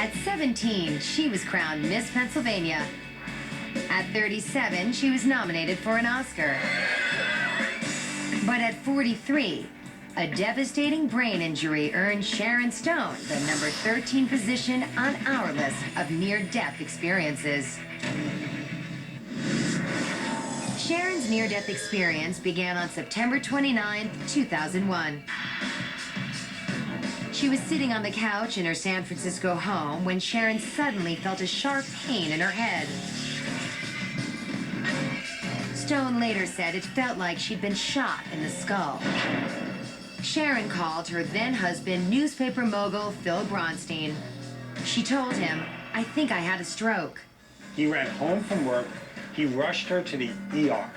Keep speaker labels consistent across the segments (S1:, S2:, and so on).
S1: At 17, she was crowned Miss Pennsylvania. At 37, she was nominated for an Oscar. But at 43, a devastating brain injury earned Sharon Stone the number 13 position on our list of near-death experiences. Sharon's near-death experience began on September 29, 2001. She was sitting on the couch in her San Francisco home when Sharon suddenly felt a sharp pain in her head. Stone later said it felt like she'd been shot in the skull. Sharon called her then-husband, newspaper mogul Phil Bronstein. She told him, "I think I had a stroke."
S2: He ran home from work. He rushed her to the ER.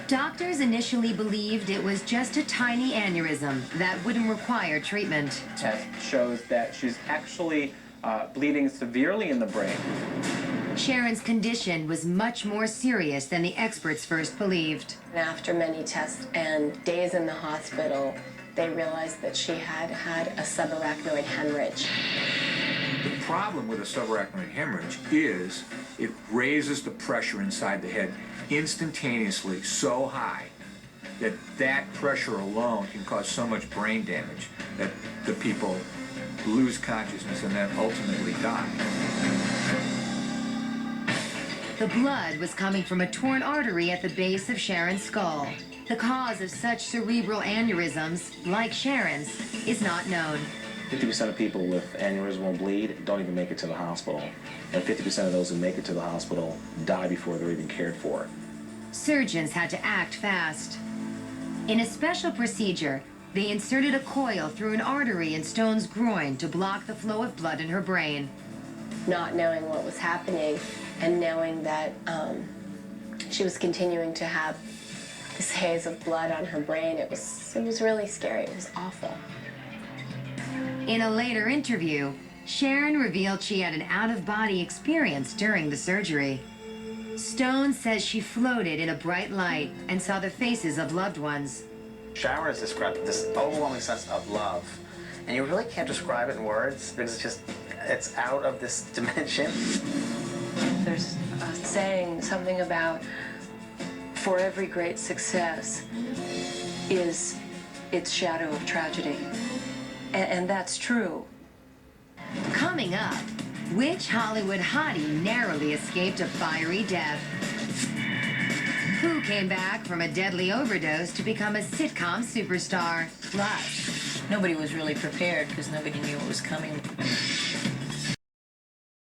S1: Doctors initially believed it was just a tiny aneurysm that wouldn't require treatment.
S3: Test shows that she's actually bleeding severely in the brain.
S1: Sharon's condition was much more serious than the experts first believed.
S4: After many tests and days in the hospital, they realized that she had had a subarachnoid hemorrhage.
S5: The problem with a subarachnoid hemorrhage is it raises the pressure inside the head instantaneously so high that that pressure alone can cause so much brain damage that the people lose consciousness and then ultimately die.
S1: The blood was coming from a torn artery at the base of Sharon's skull. The cause of such cerebral aneurysms, like Sharon's, is not known.
S6: 50% of people with aneurysmal bleed don't even make it to the hospital. And 50% of those who make it to the hospital die before they're even cared for.
S1: Surgeons had to act fast. In a special procedure, they inserted a coil through an artery in Stone's groin to block the flow of blood in her brain.
S4: Not knowing what was happening and knowing that she was continuing to have this haze of blood on her brain, it was really scary. It was awful.
S1: In a later interview, Sharon revealed she had an out-of-body experience during the surgery. Stone says she floated in a bright light and saw the faces of loved ones.
S7: Sharon has described this overwhelming sense of love, and you really can't describe it in words because it's out of this dimension.
S4: There's a saying, something about, for every great success is its shadow of tragedy. And that's true.
S1: Coming up, which Hollywood hottie narrowly escaped a fiery death? Who came back from a deadly overdose to become a sitcom superstar? Plus,
S8: nobody was really prepared because nobody knew what was coming.